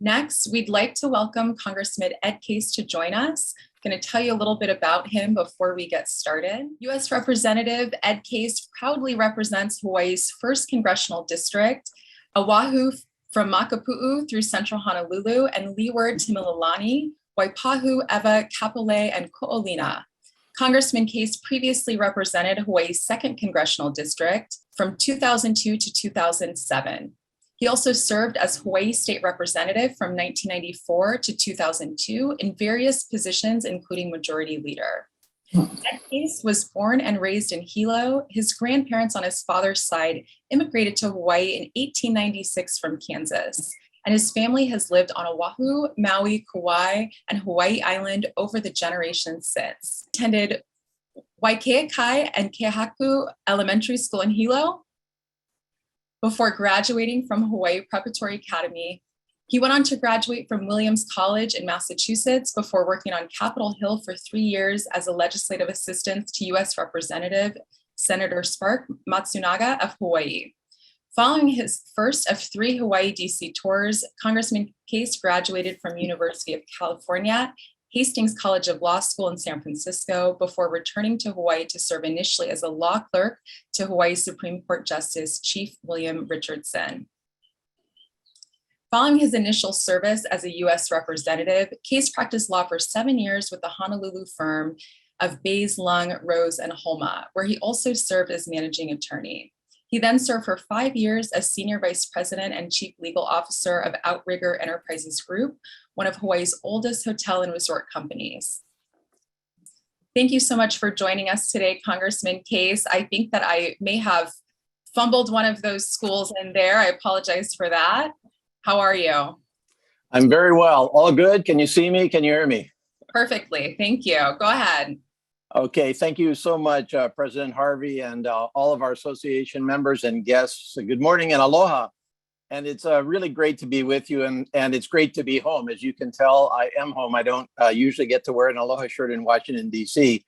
Next, we'd like to welcome Congressman Ed Case to join us. I'm going to tell you a little bit about him before we get started. U.S. Representative Ed Case proudly represents Hawaii's 1st Congressional District, Oahu from Makapu'u through central Honolulu, and leeward to Mililani, Waipahu, Ewa, Kapolei, and Ko'olina. Congressman Case previously represented Hawaii's 2nd Congressional District from 2002 to 2007. He also served as Hawaii State Representative from 1994 to 2002 in various positions, including Majority Leader. Ed Case was born and raised in Hilo. His grandparents on his father's side immigrated to Hawaii in 1896 from Kansas, and his family has lived on Oahu, Maui, Kauai, and Hawaii Island over the generations since. Attended Waikeakai and Kehaku Elementary School in Hilo. Before graduating from Hawaii Preparatory Academy, he went on to graduate from Williams College in Massachusetts before working on Capitol Hill for 3 years as a legislative assistant to U.S. Representative Senator Spark Matsunaga of Hawaii. Following his first of 3 Hawaii DC tours, Congressman Case graduated from University of California, Hastings College of Law School in San Francisco, before returning to Hawaii to serve initially as a law clerk to Hawaii Supreme Court Justice Chief William Richardson. Following his initial service as a U.S. representative, Case practiced law for 7 years with the Honolulu firm of Bays, Lung, Rose, and Holma, where he also served as managing attorney. He then served for 5 years as Senior Vice President and Chief Legal Officer of Outrigger Enterprises Group, one of Hawaii's oldest hotel and resort companies. Thank you so much for joining us today, Congressman Case. I think that I may have fumbled one of those schools in there. I apologize for that. How are you? I'm very well. All good. Can you see me? Can you hear me? Perfectly. Thank you. Go ahead. Okay. Thank you so much, President Harvey, and all of our association members and guests. Good morning and aloha. And it's really great to be with you, and it's great to be home. As you can tell, I am home. I don't usually get to wear an aloha shirt in Washington, D.C.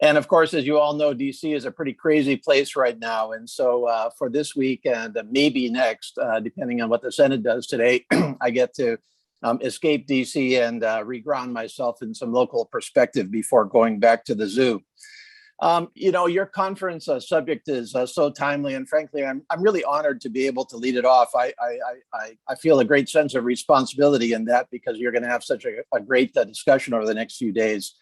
And of course, as you all know, D.C. is a pretty crazy place right now. And so for this week and maybe next, depending on what the Senate does today, I get to escape D.C. and reground myself in some local perspective before going back to the zoo. Your conference subject is so timely, and frankly, I'm really honored to be able to lead it off. I feel a great sense of responsibility in that because you're going to have such a great discussion over the next few days.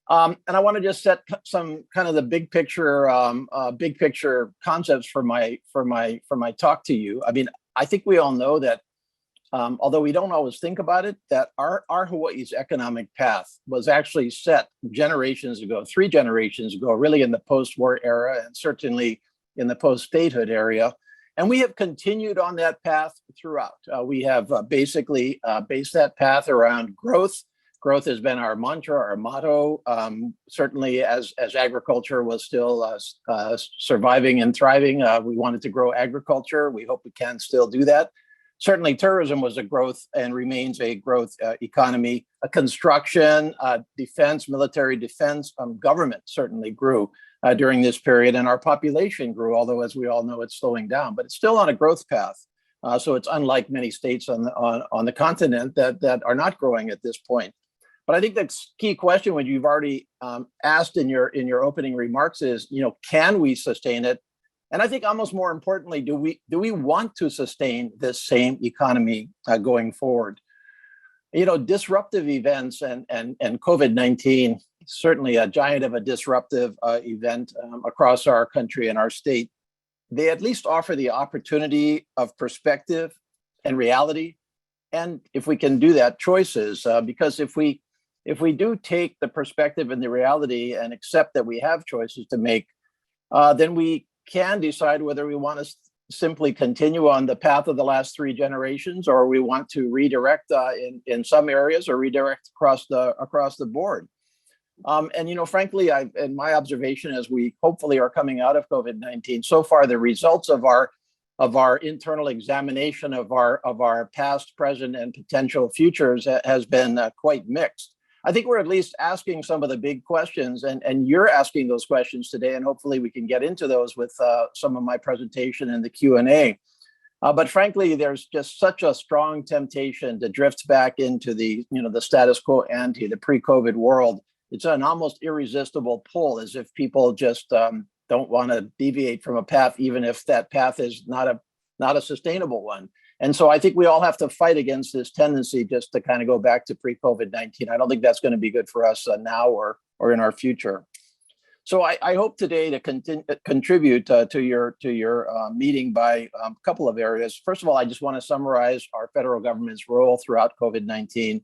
And I want to just set some kind of the big picture concepts for my talk to you. I mean, I think we all know that. Although we don't always think about it, that our Hawaii's economic path was actually set generations ago, 3 generations ago, really in the post-war era and certainly in the post-statehood area. And we have continued on that path throughout. We have basically based that path around growth. Growth has been our mantra, our motto. Certainly as agriculture was still surviving and thriving, we wanted to grow agriculture. We hope we can still do that. Certainly, tourism was a growth and remains a growth economy. Construction, defense, military defense, government certainly grew during this period, and our population grew, although, as we all know, it's slowing down, but it's still on a growth path. So it's unlike many states on the continent that are not growing at this point. But I think the key question, which you've already asked in your opening remarks, is, can we sustain it? And I think almost more importantly, do we want to sustain this same economy going forward? Disruptive events and COVID-19, certainly a giant of a disruptive event across our country and our state, they at least offer the opportunity of perspective and reality. And if we can do that, choices, because if we do take the perspective and the reality and accept that we have choices to make, then we can decide whether we want to simply continue on the path of the last 3 generations, or we want to redirect in some areas or redirect across the board. Frankly, in my observation, as we hopefully are coming out of COVID-19, so far the results of our internal examination of our past, present, and potential futures has been quite mixed. I think we're at least asking some of the big questions, and you're asking those questions today, and hopefully we can get into those with some of my presentation in the Q&A. But frankly, there's just such a strong temptation to drift back into the status quo ante, the pre-COVID world. It's an almost irresistible pull, as if people just don't want to deviate from a path, even if that path is not a sustainable one. And so I think we all have to fight against this tendency just to kind of go back to pre-COVID-19. I don't think that's going to be good for us now or in our future. So I hope today to contribute to your meeting by a couple of areas. First of all, I just want to summarize our federal government's role throughout COVID-19.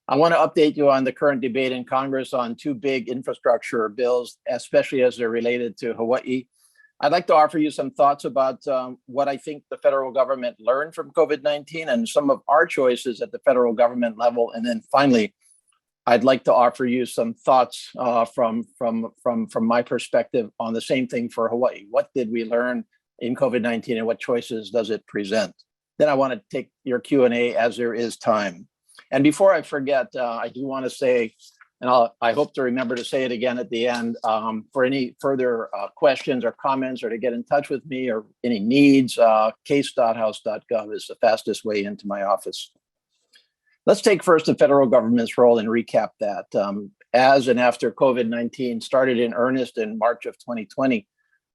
I want to update you on the current debate in Congress on two big infrastructure bills, especially as they're related to Hawaii. I'd like to offer you some thoughts about what I think the federal government learned from COVID-19 and some of our choices at the federal government level. And then finally, I'd like to offer you some thoughts from my perspective on the same thing for Hawaii. What did we learn in COVID-19 and what choices does it present? Then I want to take your Q&A as there is time. And before I forget, I do want to say, and I hope to remember to say it again at the end, for any further questions or comments or to get in touch with me or any needs, case.house.gov is the fastest way into my office. Let's take first the federal government's role and recap that. As and after COVID-19 started in earnest in March of 2020,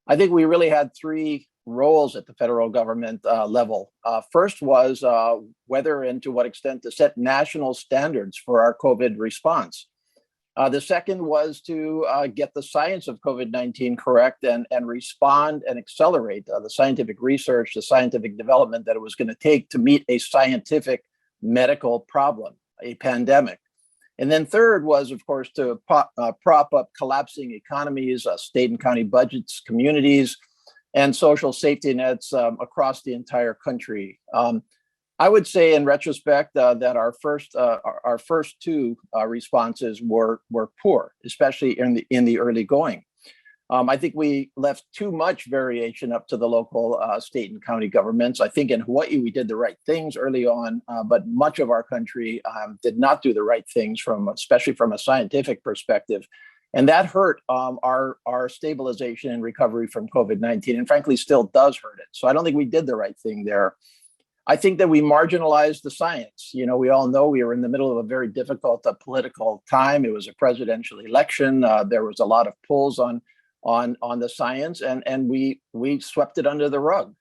I think we really had three roles at the federal government level. First was whether and to what extent to set national standards for our COVID response. The second was to get the science of COVID-19 correct and respond and accelerate the scientific research, the scientific development that it was going to take to meet a scientific medical problem, a pandemic. And then third was, of course, to prop up collapsing economies, state and county budgets, communities, and social safety nets across the entire country. I would say, in retrospect, that our first two responses were poor, especially in the early going. I think we left too much variation up to the local state and county governments. I think in Hawaii we did the right things early on, but much of our country did not do the right things, especially from a scientific perspective. And that hurt our stabilization and recovery from COVID-19, and frankly still does hurt it. So I don't think we did the right thing there. I think that we marginalized the science. You know, we all know we were in the middle of a very difficult political time. It was a presidential election. There was a lot of pulls on the science, and we swept it under the rug.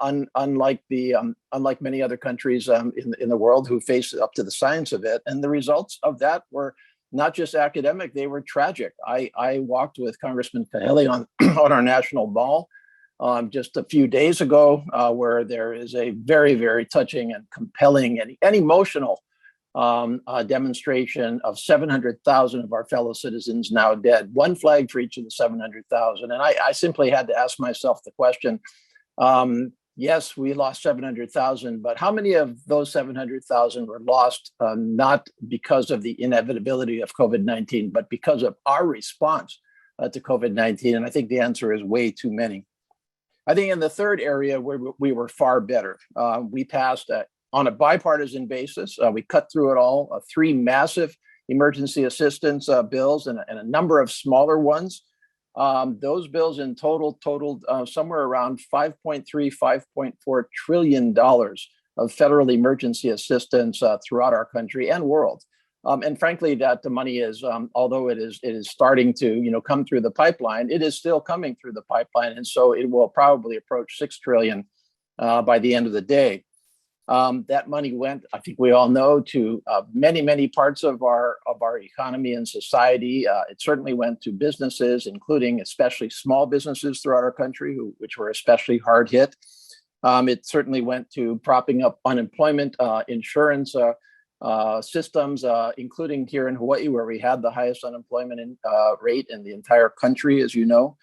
Unlike many other countries in the world who face up to the science of it, and the results of that were not just academic; they were tragic. I walked with Congressman Kahele on our national mall just a few days ago, where there is a very, very touching and compelling and emotional demonstration of 700,000 of our fellow citizens now dead, one flag for each of the 700,000. And I simply had to ask myself the question, yes, we lost 700,000, but how many of those 700,000 were lost not because of the inevitability of COVID-19, but because of our response to COVID-19? And I think the answer is way too many. I think in the third area, we were far better. We passed on a bipartisan basis. We cut through it all, three massive emergency assistance bills and a number of smaller ones. Those bills in totaled somewhere around $5.4 trillion of federal emergency assistance throughout our country and world. And frankly, that the money is, although it is starting to come through the pipeline, it is still coming through the pipeline, and so it will probably approach $6 trillion by the end of the day. That money went, I think we all know, to many parts of our economy and society. It certainly went to businesses, including especially small businesses throughout our country, which were especially hard hit. It certainly went to propping up unemployment insurance systems, including here in Hawaii, where we had the highest unemployment rate in the entire country, as you know.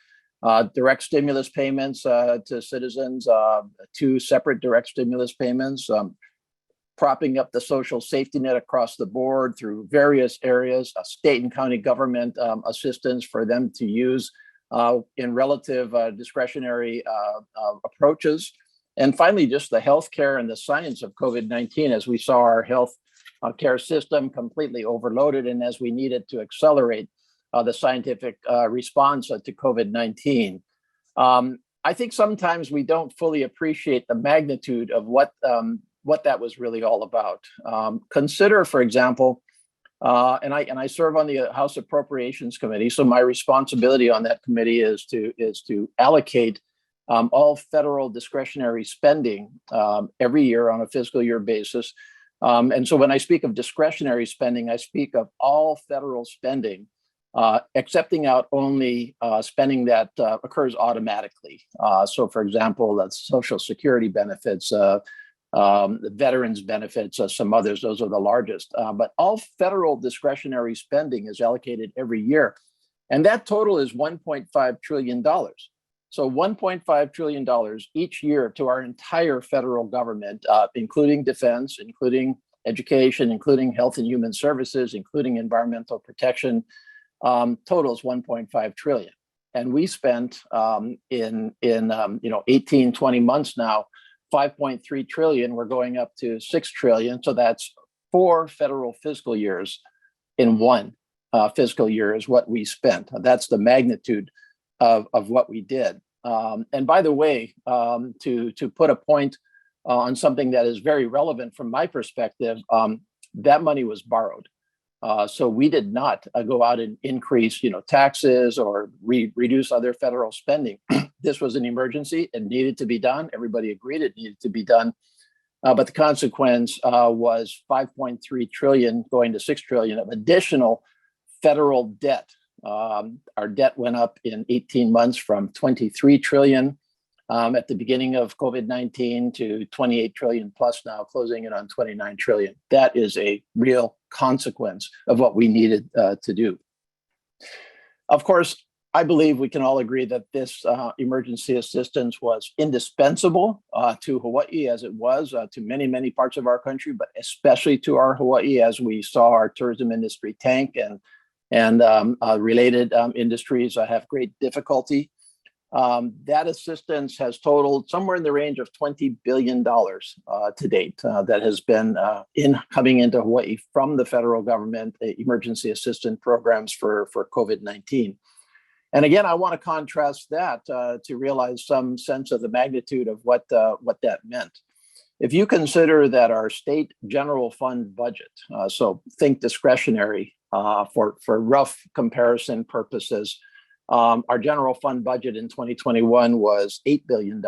Direct stimulus payments to citizens, two separate direct stimulus payments, propping up the social safety net across the board through various areas, state and county government assistance for them to use in relative discretionary approaches. And finally, just the healthcare and the science of COVID-19, as we saw our health care system completely overloaded, and as we needed to accelerate the scientific response to COVID-19. I think sometimes we don't fully appreciate the magnitude of what that was really all about. Consider, for example, and I serve on the House Appropriations Committee, so my responsibility on that committee is to allocate all federal discretionary spending every year on a fiscal year basis. And so when I speak of discretionary spending, I speak of all federal spending, excepting out only spending that occurs automatically. So, for example, that's Social Security benefits, the veterans benefits, some others, those are the largest. But all federal discretionary spending is allocated every year. And that total is $1.5 trillion. So $1.5 trillion each year to our entire federal government, including defense, including education, including health and human services, including environmental protection, totals 1.5 trillion. And we spent in 18, 20 months now, 5.3 trillion. We're going up to 6 trillion. So that's 4 federal fiscal years in one fiscal year is what we spent. That's the magnitude of what we did. And by the way, to put a point on something that is very relevant from my perspective, that money was borrowed. So we did not go out and increase, taxes or reduce other federal spending. This was an emergency. It needed to be done. Everybody agreed it needed to be done. But the consequence was 5.3 trillion going to 6 trillion of additional federal debt. Our debt went up in 18 months from 23 trillion at the beginning of COVID-19 to 28 trillion plus now, closing in on 29 trillion. That is a real consequence of what we needed to do. Of course, I believe we can all agree that this emergency assistance was indispensable to Hawaii, as it was to many, many parts of our country, but especially to our Hawaii, as we saw our tourism industry tank and related industries have great difficulty. That assistance has totaled somewhere in the range of $20 billion to date that has been coming into Hawaii from the federal government emergency assistance programs for COVID-19. And again, I want to contrast that to realize some sense of the magnitude of what that meant. If you consider that our state general fund budget, so think discretionary for rough comparison purposes, our general fund budget in 2021 was $8 billion.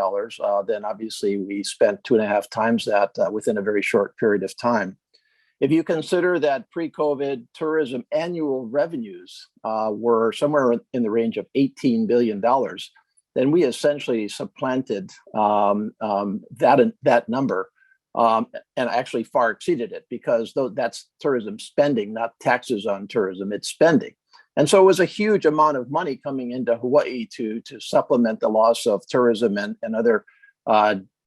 Then obviously we spent 2.5 times that within a very short period of time. If you consider that pre-COVID tourism annual revenues were somewhere in the range of $18 billion, then we essentially supplanted that number and actually far exceeded it, because that's tourism spending, not taxes on tourism, it's spending. And so it was a huge amount of money coming into Hawaii to supplement the loss of tourism and other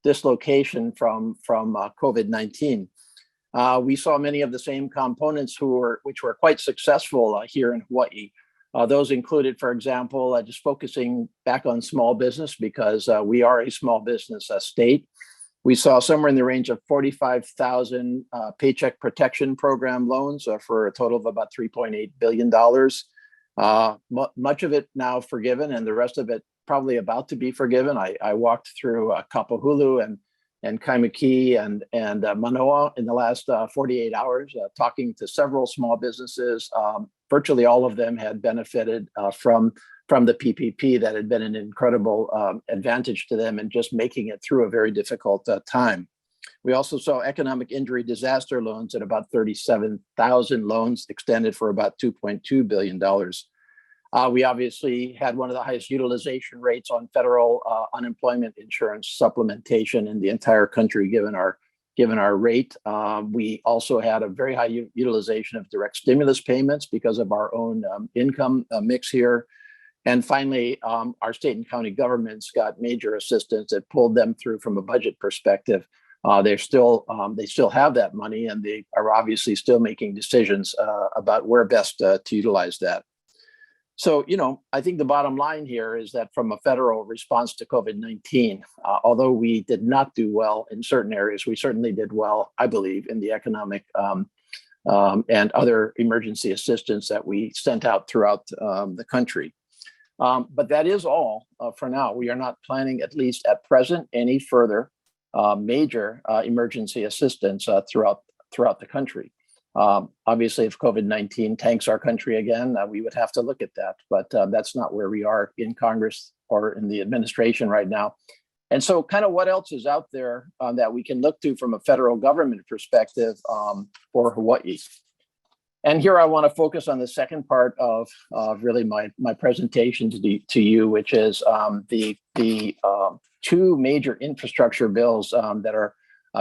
dislocation from COVID-19. We saw many of the same components which were quite successful here in Hawaii. Those included, for example, just focusing back on small business, because we are a small business state. We saw somewhere in the range of 45,000 Paycheck Protection Program loans for a total of about $3.8 billion. Much of it now forgiven, and the rest of it probably about to be forgiven. I walked through Kapahulu and Kaimuki and Manoa in the last 48 hours, talking to several small businesses. Virtually all of them had benefited from the PPP. That had been an incredible advantage to them in just making it through a very difficult time. We also saw economic injury disaster loans at about 37,000 loans extended for about $2.2 billion. We obviously had one of the highest utilization rates on federal unemployment insurance supplementation in the entire country, given our rate. We also had a very high utilization of direct stimulus payments because of our own income mix here. And finally, our state and county governments got major assistance that pulled them through from a budget perspective. They still have that money, and they are obviously still making decisions about where best to utilize that. So, I think the bottom line here is that from a federal response to COVID-19, although we did not do well in certain areas, we certainly did well, I believe, in the economic and other emergency assistance that we sent out throughout the country. But that is all for now. We are not planning, at least at present, any further major emergency assistance throughout the country. Obviously, if COVID-19 tanks our country again, we would have to look at that. But that's not where we are in Congress or in the administration right now. And so kind of what else is out there that we can look to from a federal government perspective for Hawaii? And here I want to focus on the second part of really my presentation to you, which is the two major infrastructure bills that are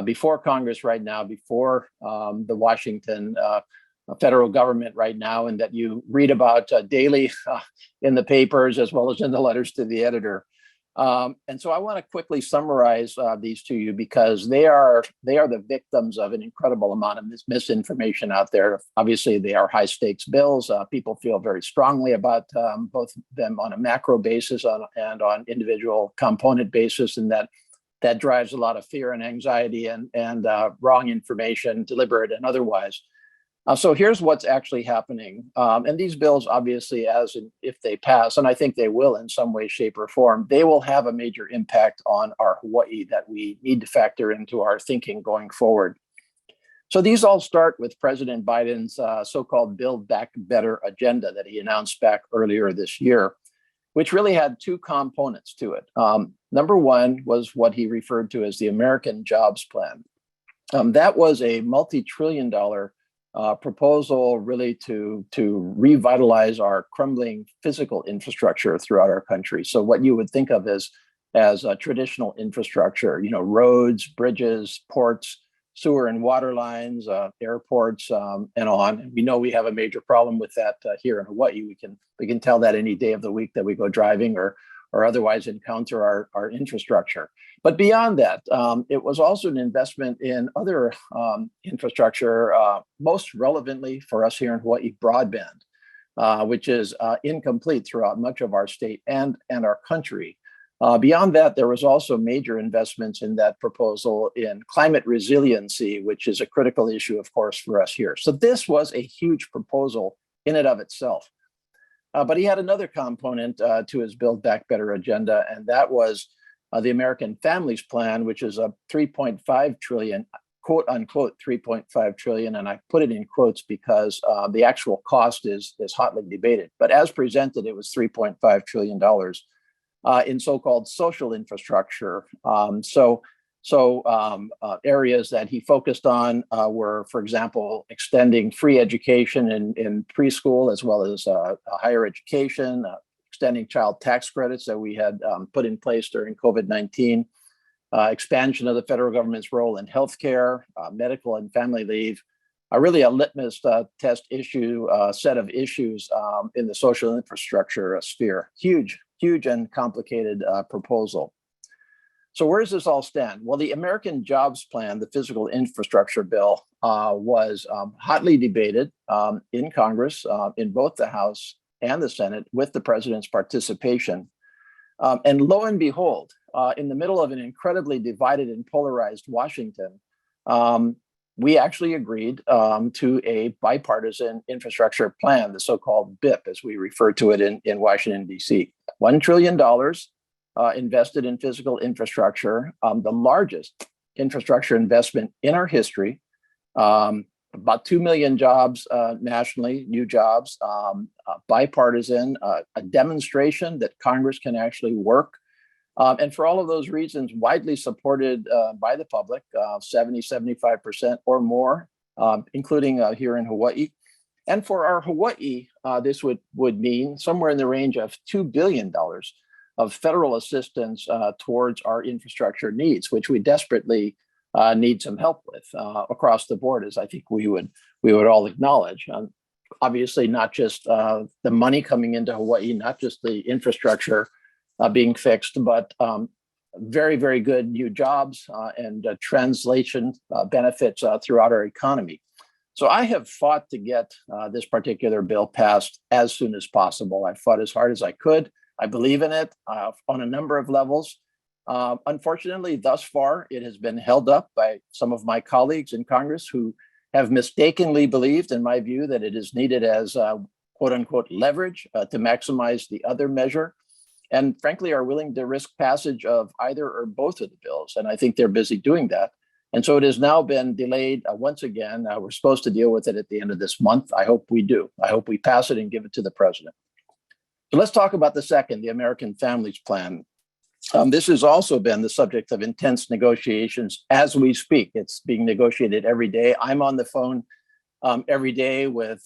before Congress right now, before the Washington federal government right now, and that you read about daily in the papers as well as in the letters to the editor. And so I want to quickly summarize these to you because they are the victims of an incredible amount of misinformation out there. Obviously, they are high stakes bills. People feel very strongly about both of them on a macro basis and on individual component basis, and that drives a lot of fear and anxiety and wrong information, deliberate and otherwise. So here's what's actually happening. And these bills, obviously, if they pass, and I think they will in some way, shape, or form, they will have a major impact on our Hawaii that we need to factor into our thinking going forward. So these all start with President Biden's so-called Build Back Better agenda that he announced back earlier this year, which really had two components to it. Number one was what he referred to as the American Jobs Plan. That was a multi-trillion-dollar proposal really to revitalize our crumbling physical infrastructure throughout our country. So what you would think of as traditional infrastructure, roads, bridges, ports, sewer and water lines, airports, and on. And we know we have a major problem with that here in Hawaii. We can tell that any day of the week that we go driving or otherwise encounter our infrastructure. But beyond that, it was also an investment in other infrastructure, most relevantly for us here in Hawaii, broadband, which is incomplete throughout much of our state and our country. Beyond that, there was also major investments in that proposal in climate resiliency, which is a critical issue, of course, for us here. So this was a huge proposal in and of itself. But he had another component to his Build Back Better agenda, and that was the American Families Plan, which is a 3.5 trillion, quote unquote, 3.5 trillion. And I put it in quotes because the actual cost is hotly debated. But as presented, it was $3.5 trillion in so-called social infrastructure. Areas that he focused on were, for example, extending free education in preschool as well as higher education, extending child tax credits that we had put in place during COVID-19, expansion of the federal government's role in healthcare, medical and family leave, really a litmus test set of issues in the social infrastructure sphere. Huge and complicated proposal. So where does this all stand? Well, the American Jobs Plan, the physical infrastructure bill, was hotly debated in Congress, in both the House and the Senate, with the president's participation. And lo and behold, in the middle of an incredibly divided and polarized Washington, we actually agreed to a bipartisan infrastructure plan, the so-called BIP, as we refer to it in Washington, D.C. $1 trillion invested in physical infrastructure, the largest infrastructure investment in our history, about 2 million jobs nationally, new jobs, bipartisan, a demonstration that Congress can actually work. And for all of those reasons, widely supported by the public, 75% or more, including here in Hawaii. And for our Hawaii, this would mean somewhere in the range of $2 billion of federal assistance towards our infrastructure needs, which we desperately need some help with across the board, as I think we would all acknowledge. Obviously, not just the money coming into Hawaii, not just the infrastructure being fixed, but very, very good new jobs and translation benefits throughout our economy. So I have fought to get this particular bill passed as soon as possible. I fought as hard as I could. I believe in it on a number of levels. Unfortunately, thus far, it has been held up by some of my colleagues in Congress who have mistakenly believed, in my view, that it is needed as quote unquote leverage to maximize the other measure, and frankly are willing to risk passage of either or both of the bills. And I think they're busy doing that. And so it has now been delayed once again. We're supposed to deal with it at the end of this month. I hope we do. I hope we pass it and give it to the president. So let's talk about the second, the American Families Plan. This has also been the subject of intense negotiations as we speak. It's being negotiated every day. I'm on the phone every day with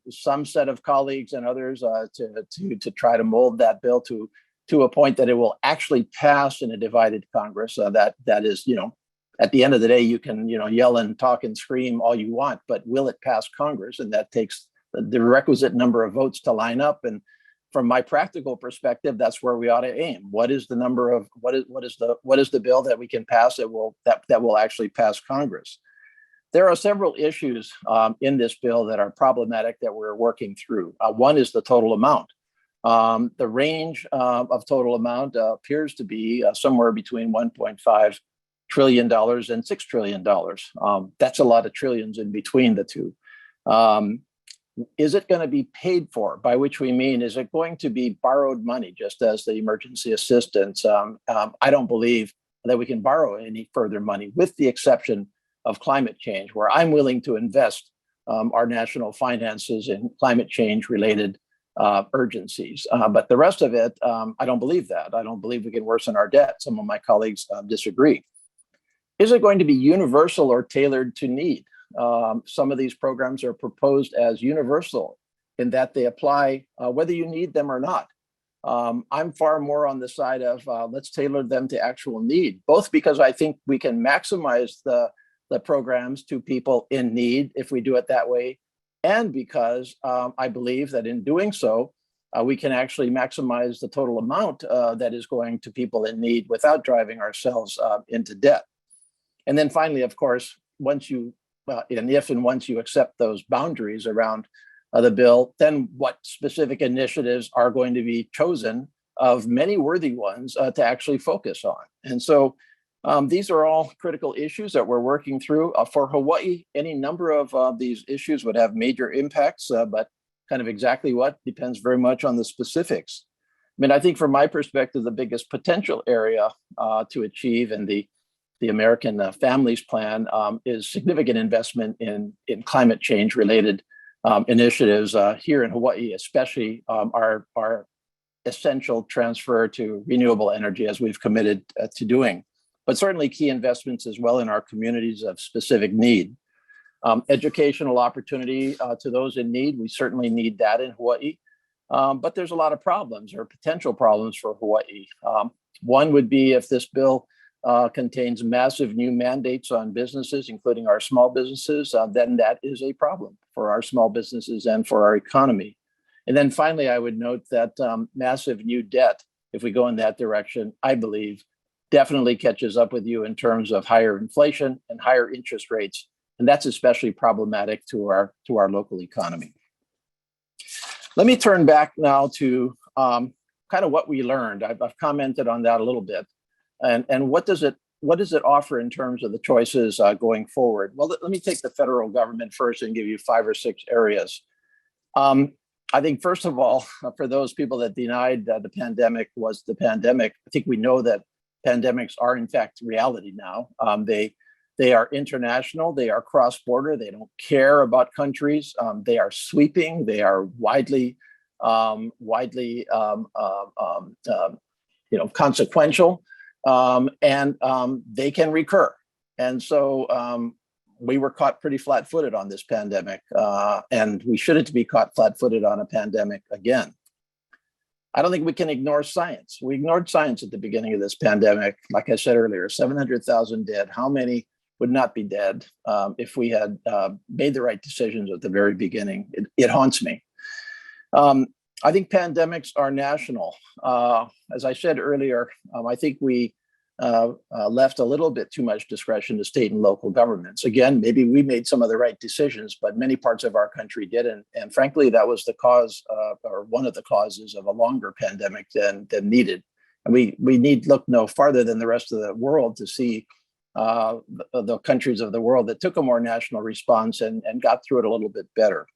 some set of colleagues and others to try to mold that bill to a point that it will actually pass in a divided Congress. That is, at the end of the day, you can yell and talk and scream all you want, but will it pass Congress? And that takes the requisite number of votes to line up. And from my practical perspective, that's where we ought to aim. What is the number of what is the bill that we can pass that will actually pass Congress? There are several issues in this bill that are problematic that we're working through. One is the total amount. The range of total amount appears to be somewhere between $1.5 trillion and $6 trillion. That's a lot of trillions in between the two. Is it going to be paid for? By which we mean, is it going to be borrowed money, just as the emergency assistance? I don't believe that we can borrow any further money, with the exception of climate change, where I'm willing to invest our national finances in climate change related urgencies. But the rest of it, I don't believe that. I don't believe we can worsen our debt. Some of my colleagues disagree. Is it going to be universal or tailored to need? Some of these programs are proposed as universal in that they apply whether you need them or not. I'm far more on the side of let's tailor them to actual need, both because I think we can maximize the programs to people in need if we do it that way, and because I believe that in doing so, we can actually maximize the total amount that is going to people in need without driving ourselves into debt. And then finally, of course, once you accept those boundaries around the bill, then what specific initiatives are going to be chosen of many worthy ones to actually focus on? And so these are all critical issues that we're working through. For Hawaii, any number of these issues would have major impacts, but kind of exactly what depends very much on the specifics. I mean, I think from my perspective, the biggest potential area to achieve in the American Families Plan is significant investment in climate change related initiatives here in Hawaii, especially our essential transfer to renewable energy, as we've committed to doing, but certainly key investments as well in our communities of specific need. Educational opportunity to those in need, we certainly need that in Hawaii, but there's a lot of problems or potential problems for Hawaii. One would be if this bill contains massive new mandates on businesses, including our small businesses, then that is a problem for our small businesses and for our economy. And then finally, I would note that massive new debt, if we go in that direction, I believe definitely catches up with you in terms of higher inflation and higher interest rates. And that's especially problematic to our local economy. Let me turn back now to kind of what we learned. I've commented on that a little bit. And what does it offer in terms of the choices going forward? Well, let me take the federal government first and give you 5 or 6 areas. I think, first of all, for those people that denied that the pandemic was the pandemic, I think we know that pandemics are in fact reality now. They are international, they are cross-border, they don't care about countries, they are sweeping, they are widely consequential. And they can recur. And so we were caught pretty flat-footed on this pandemic, and we shouldn't be caught flat-footed on a pandemic again. I don't think we can ignore science. We ignored science at the beginning of this pandemic. Like I said earlier, 700,000 dead. How many would not be dead if we had made the right decisions at the very beginning? It haunts me. I think pandemics are national. As I said earlier, I think we left a little bit too much discretion to state and local governments. Again, maybe we made some of the right decisions, but many parts of our country didn't. And frankly, that was the cause or one of the causes of a longer pandemic than needed. And we need look no farther than the rest of the world to see the countries of the world that took a more national response and got through it a little bit better.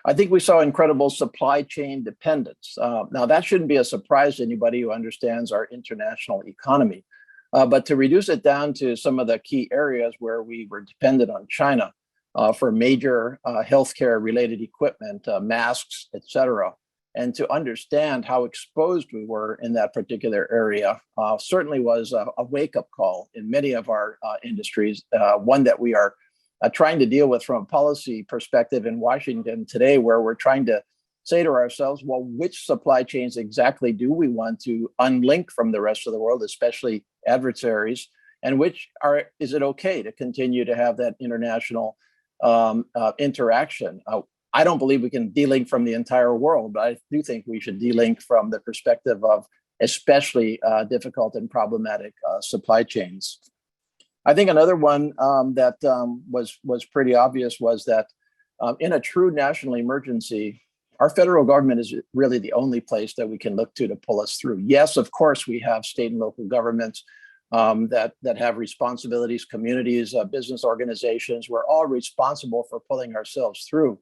I think we saw incredible supply chain dependence. Now, that shouldn't be a surprise to anybody who understands our international economy. But to reduce it down to some of the key areas where we were dependent on China for major healthcare related equipment, masks, et cetera, and to understand how exposed we were in that particular area certainly was a wake-up call in many of our industries, one that we are trying to deal with from a policy perspective in Washington today, where we're trying to say to ourselves, well, which supply chains exactly do we want to unlink from the rest of the world, especially adversaries, and is it okay to continue to have that international interaction? I don't believe we can delink from the entire world, but I do think we should delink from the perspective of especially difficult and problematic supply chains. I think another one that was pretty obvious was that in a true national emergency, our federal government is really the only place that we can look to pull us through. Yes, of course, we have state and local governments that have responsibilities, communities, business organizations. We're all responsible for pulling ourselves through.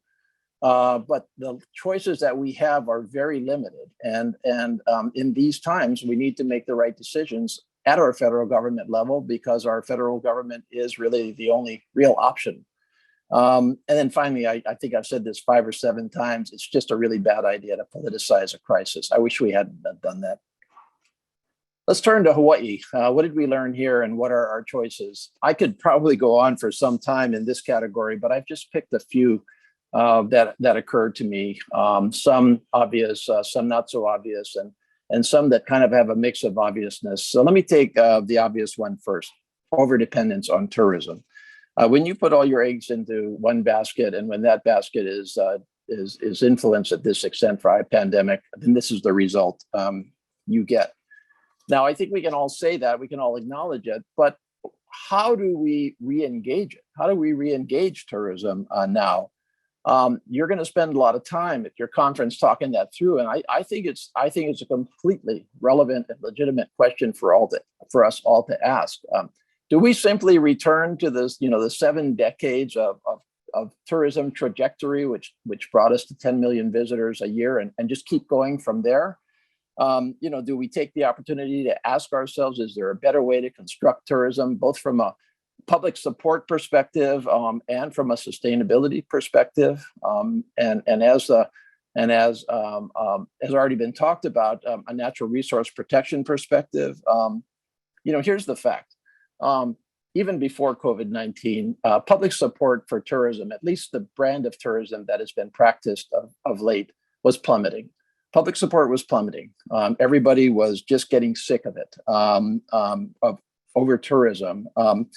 But the choices that we have are very limited. And in these times, we need to make the right decisions at our federal government level, because our federal government is really the only real option. And then finally, I think I've said this 5 or 7 times, it's just a really bad idea to politicize a crisis. I wish we hadn't done that. Let's turn to Hawaii. What did we learn here, and what are our choices? I could probably go on for some time in this category, but I've just picked a few that occurred to me. Some obvious, some not so obvious, and some that kind of have a mix of obviousness. So let me take the obvious one first: overdependence on tourism. When you put all your eggs into one basket, and when that basket is influenced at this extent by a pandemic, then this is the result you get. Now, I think we can all say that, we can all acknowledge it, but how do we re-engage it? How do we re-engage tourism now? You're going to spend a lot of time at your conference talking that through, and I think it's a completely relevant and legitimate question for us all to ask. Do we simply return to this, the 7 decades of tourism trajectory, which brought us to 10 million visitors a year, and just keep going from there? Do we take the opportunity to ask ourselves, is there a better way to construct tourism, both from a public support perspective and from a sustainability perspective? And as already been talked about, a natural resource protection perspective. Here's the fact. Even before COVID-19, public support for tourism, at least the brand of tourism that has been practiced of late, was plummeting. Public support was plummeting. Everybody was just getting sick of it, of over tourism. And,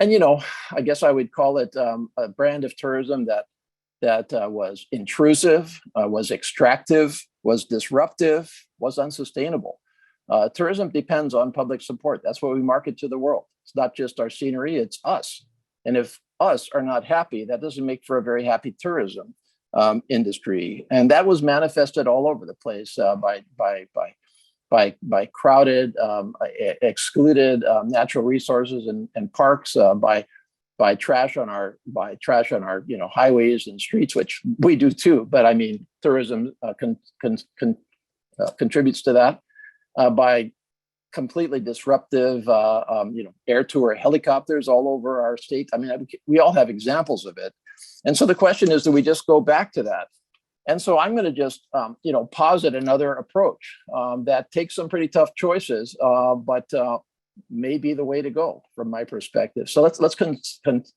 I guess I would call it a brand of tourism that was intrusive, was extractive, was disruptive, was unsustainable. Tourism depends on public support. That's what we market to the world. It's not just our scenery, it's us. And if us are not happy, that doesn't make for a very happy tourism industry. And that was manifested all over the place by crowded, excluded natural resources and parks, by trash on our highways and streets, which we do too. But I mean, tourism contributes to that. By completely disruptive, air tour helicopters all over our state. I mean, we all have examples of it. And so the question is, do we just go back to that? And so I'm going to just, posit another approach that takes some pretty tough choices, but may be the way to go from my perspective. So let's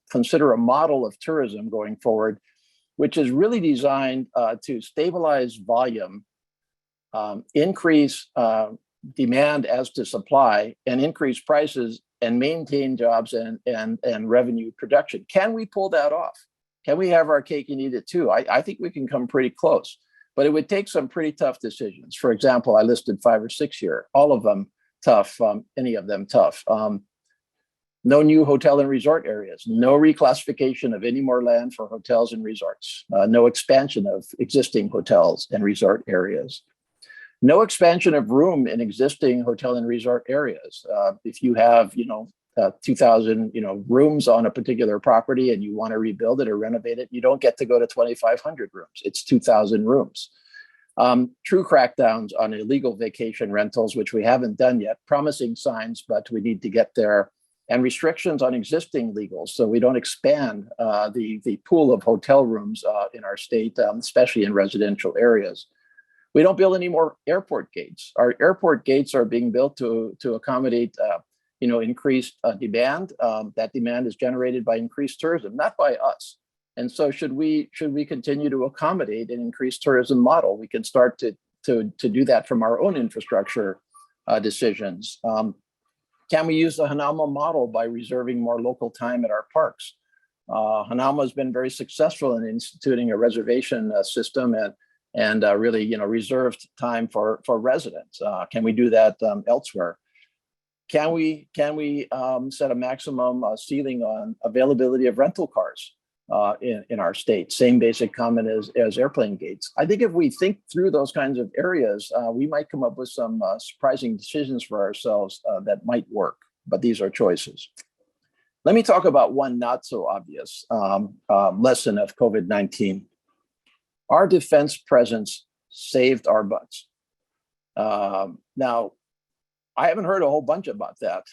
consider a model of tourism going forward, which is really designed to stabilize volume, increase demand as to supply, and increase prices, and maintain jobs and revenue production. Can we pull that off? Can we have our cake and eat it too? I think we can come pretty close, but it would take some pretty tough decisions. For example, I listed 5 or 6 here, all of them tough, any of them tough. No new hotel and resort areas, no reclassification of any more land for hotels and resorts, no expansion of existing hotels and resort areas. No expansion of room in existing hotel and resort areas. If you have, 2,000 rooms on a particular property and you want to rebuild it or renovate it, you don't get to go to 2,500 rooms. It's 2,000 rooms. True crackdowns on illegal vacation rentals, which we haven't done yet. Promising signs, but we need to get there. And restrictions on existing legals, so we don't expand the pool of hotel rooms in our state, especially in residential areas. We don't build any more airport gates. Our airport gates are being built to accommodate increased demand. That demand is generated by increased tourism, not by us. And so should we continue to accommodate an increased tourism model, we can start to do that from our own infrastructure decisions. Can we use the Hanama model by reserving more local time at our parks? Hanama has been very successful in instituting a reservation system and really reserved time for residents. Can we do that elsewhere? Can we set a maximum ceiling on availability of rental cars in our state? Same basic comment as airplane gates. I think if we think through those kinds of areas, we might come up with some surprising decisions for ourselves that might work, but these are choices. Let me talk about one not so obvious lesson of COVID-19. Our defense presence saved our butts. Now, I haven't heard a whole bunch about that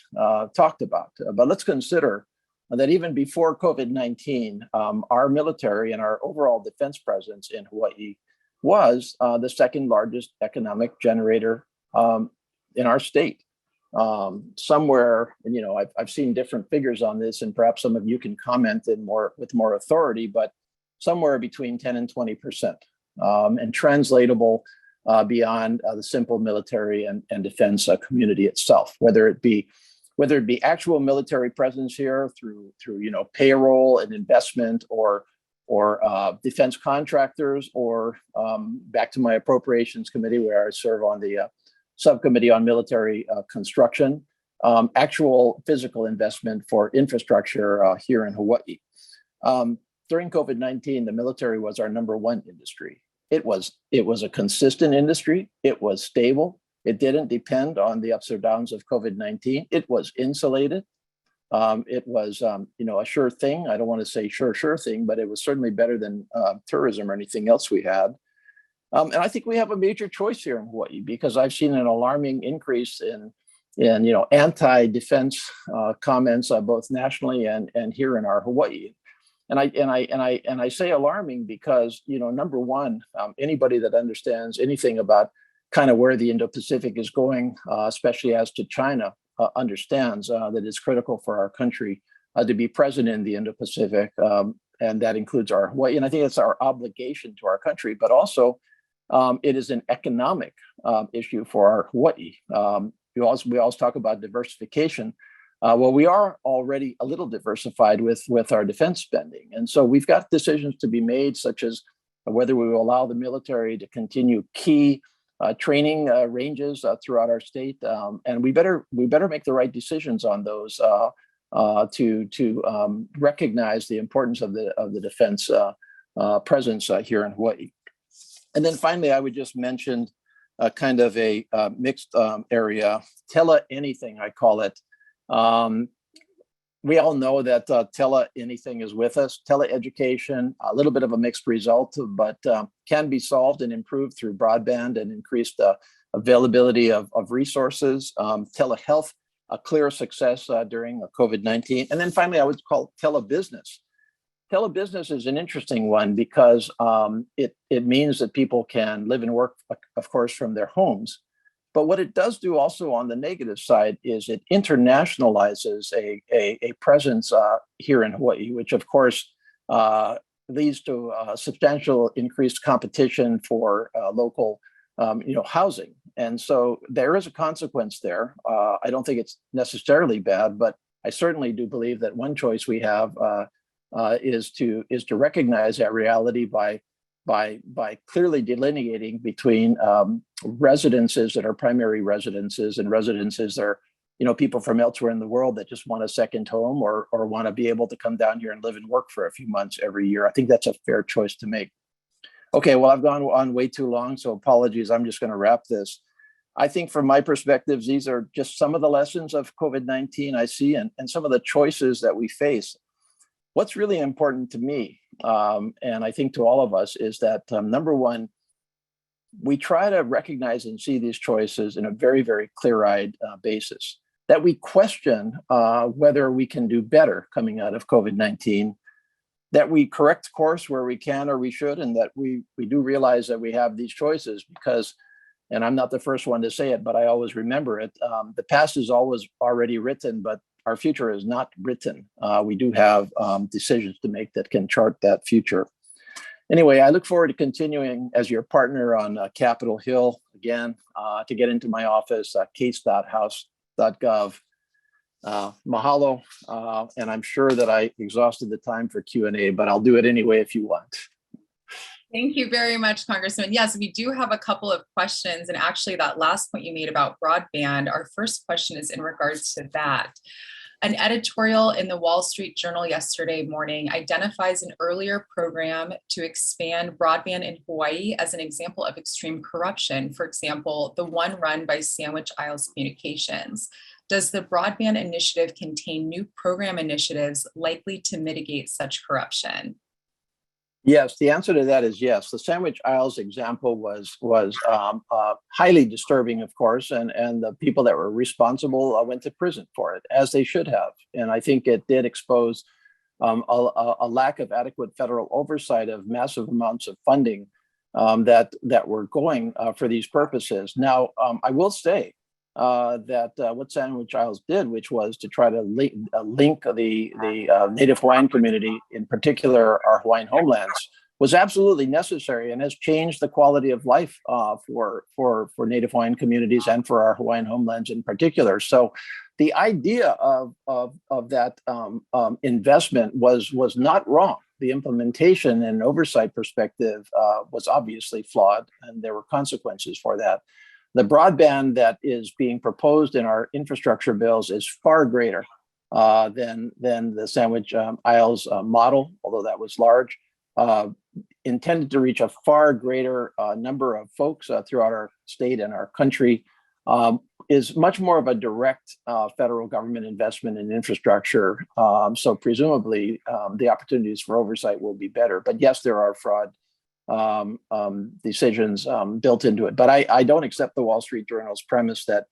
talked about, but let's consider that even before COVID-19, our military and our overall defense presence in Hawaii was the second largest economic generator in our state. Somewhere, I've seen different figures on this, and perhaps some of you can comment with more authority, but somewhere between 10 and 20%, and translatable beyond the simple military and defense community itself, whether it be actual military presence here through payroll and investment, or defense contractors, or back to my appropriations committee where I serve on the subcommittee on military construction, actual physical investment for infrastructure here in Hawaii. During COVID-19, the military was our number one industry. It was a consistent industry. It was stable. It didn't depend on the ups or downs of COVID-19. It was insulated. It was, a sure thing. I don't want to say sure thing, but it was certainly better than tourism or anything else we had. And I think we have a major choice here in Hawaii, because I've seen an alarming increase in anti-defense comments both nationally and here in our Hawaii. And I say alarming because number one, anybody that understands anything about kind of where the Indo-Pacific is going, especially as to China, understands that it's critical for our country to be present in the Indo-Pacific, and that includes our Hawaii. And I think it's our obligation to our country, but also it is an economic issue for our Hawaii. We always talk about diversification. Well, we are already a little diversified with our defense spending. And so we've got decisions to be made, such as whether we will allow the military to continue key training ranges throughout our state. And we better make the right decisions on those to recognize the importance of the defense presence here in Hawaii. And then finally, I would just mention kind of a mixed area, tele-anything, I call it. We all know that tele-anything is with us. Tele-education, a little bit of a mixed result, but can be solved and improved through broadband and increased availability of resources. Telehealth, a clear success during COVID-19. And then finally, I would call telebusiness. Telebusiness is an interesting one because it means that people can live and work, of course, from their homes. But what it does do also on the negative side is it internationalizes a presence here in Hawaii, which of course leads to substantial increased competition for local housing. And so there is a consequence there. I don't think it's necessarily bad, but I certainly do believe that one choice we have is to recognize that reality by clearly delineating between residences that are primary residences and residences that are, people from elsewhere in the world that just want a second home or want to be able to come down here and live and work for a few months every year. I think that's a fair choice to make. Okay, well, I've gone on way too long, so apologies. I'm just going to wrap this. I think from my perspective, these are just some of the lessons of COVID-19 I see and some of the choices that we face. What's really important to me, and I think to all of us, is that number one, we try to recognize and see these choices in a very, very clear-eyed basis, that we question whether we can do better coming out of COVID-19, that we correct course where we can or we should, and that we do realize that we have these choices because, and I'm not the first one to say it, but I always remember it, the past is always already written, but our future is not written. We do have decisions to make that can chart that future. Anyway, I look forward to continuing as your partner on Capitol Hill again, to get into my office, case.house.gov. Mahalo, and I'm sure that I exhausted the time for Q&A, but I'll do it anyway if you want. Thank you very much, Congressman. Yes, we do have a couple of questions. And actually, that last point you made about broadband, our first question is in regards to that. An editorial in the Wall Street Journal yesterday morning identifies an earlier program to expand broadband in Hawaii as an example of extreme corruption. For example, the one run by Sandwich Isles Communications. Does the broadband initiative contain new program initiatives likely to mitigate such corruption? Yes, the answer to that is yes. The Sandwich Isles example was highly disturbing, of course, and the people that were responsible went to prison for it, as they should have. And I think it did expose a lack of adequate federal oversight of massive amounts of funding that were going for these purposes. Now, I will say that what Sandwich Isles did, which was to try to link the Native Hawaiian community, in particular our Hawaiian homelands, was absolutely necessary and has changed the quality of life for Native Hawaiian communities and for our Hawaiian homelands in particular. So the idea of that investment was not wrong. The implementation and oversight perspective was obviously flawed, and there were consequences for that. The broadband that is being proposed in our infrastructure bills is far greater than the Sandwich Isles model, although that was large, intended to reach a far greater number of folks throughout our state and our country, is much more of a direct federal government investment in infrastructure. So presumably the opportunities for oversight will be better. But yes, there are fraud decisions built into it. But I don't accept the Wall Street Journal's premise that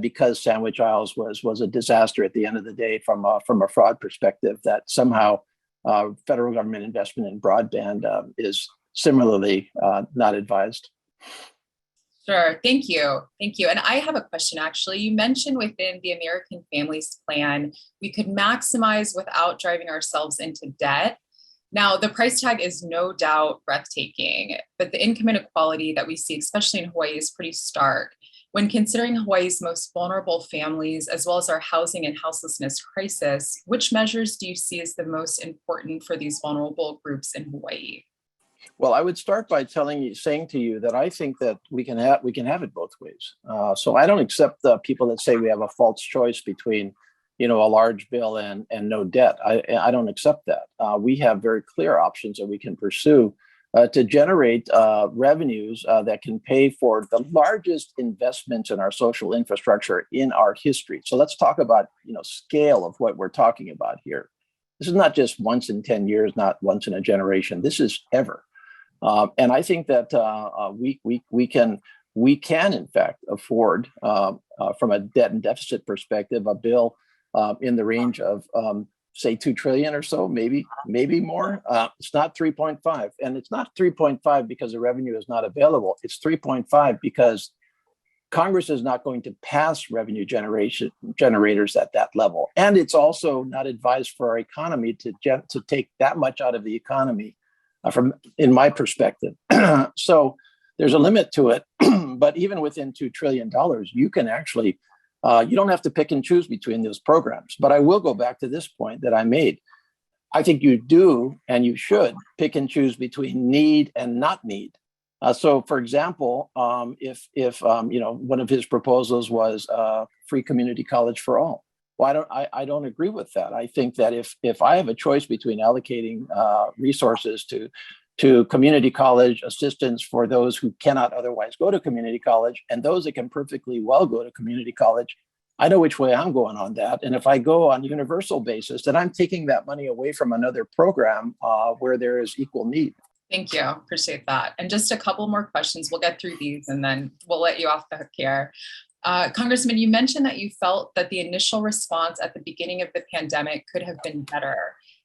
because Sandwich Isles was a disaster at the end of the day from a fraud perspective, that somehow federal government investment in broadband is similarly not advised. Sure. Thank you. Thank you. And I have a question, actually. You mentioned within the American Families Plan, we could maximize without driving ourselves into debt. Now, the price tag is no doubt breathtaking, but the income inequality that we see, especially in Hawaii, is pretty stark. When considering Hawaii's most vulnerable families, as well as our housing and houselessness crisis, which measures do you see as the most important for these vulnerable groups in Hawaii? Well, I would start by saying to you that I think that we can have it both ways. So I don't accept the people that say we have a false choice between a large bill and no debt. I don't accept that. We have very clear options that we can pursue to generate revenues that can pay for the largest investments in our social infrastructure in our history. So let's talk about scale of what we're talking about here. This is not just once in 10 years, not once in a generation. This is ever. And I think that we can in fact afford, from a debt and deficit perspective, a bill in the range of say 2 trillion or so, maybe more. It's not 3.5, and it's not 3.5 because the revenue is not available. It's 3.5 because Congress is not going to pass revenue generators at that level, and it's also not advised for our economy to take that much out of the economy, in my perspective. So there's a limit to it, but even within $2 trillion, you can actually. You don't have to pick and choose between those programs. But I will go back to this point that I made. I think you do and you should pick and choose between need and not need. So, for example, if one of his proposals was free community college for all, well, I don't agree with that. I think that if I have a choice between allocating resources to to community college assistance for those who cannot otherwise go to community college, and those that can perfectly well go to community college. I know which way I'm going on that. And if I go on a universal basis, then I'm taking that money away from another program where there is equal need. Thank you. Appreciate that. And just a couple more questions. We'll get through these and then we'll let you off the hook here. Congressman, you mentioned that you felt that the initial response at the beginning of the pandemic could have been better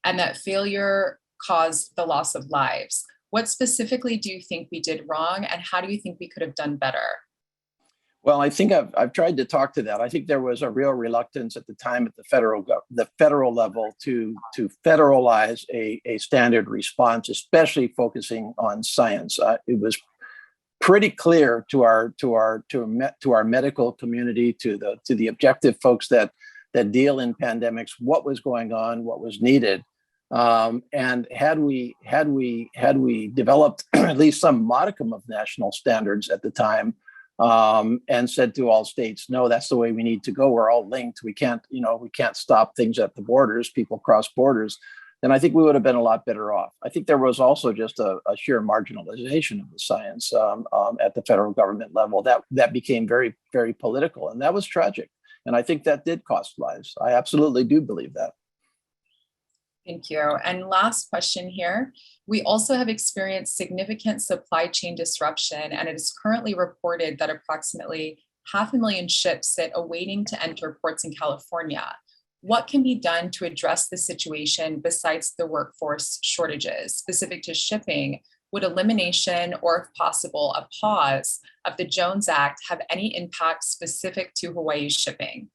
and that failure caused the loss of lives. What specifically do you think we did wrong and how do you think we could have done better? Well, I think I've tried to talk to that. I think there was a real reluctance at the time at the federal level to federalize a standard response, especially focusing on science. It was pretty clear to our medical community, to the objective folks that deal in pandemics, what was going on, what was needed. And had we developed at least some modicum of national standards at the time, and said to all states, no, that's the way we need to go. We're all linked. We can't stop things at the borders. People cross borders. Then I think we would have been a lot better off. I think there was also just a sheer marginalization of the science at the federal government level that became very, very political, and that was tragic. And I think that did cost lives. I absolutely do believe that. Thank you. And last question here. We also have experienced significant supply chain disruption, and it is currently reported that approximately 500,000 ships sit awaiting to enter ports in California. What can be done to address the situation besides the workforce shortages? Specific to shipping, would elimination or, if possible, a pause of the Jones Act have any impact specific to Hawaii's shipping?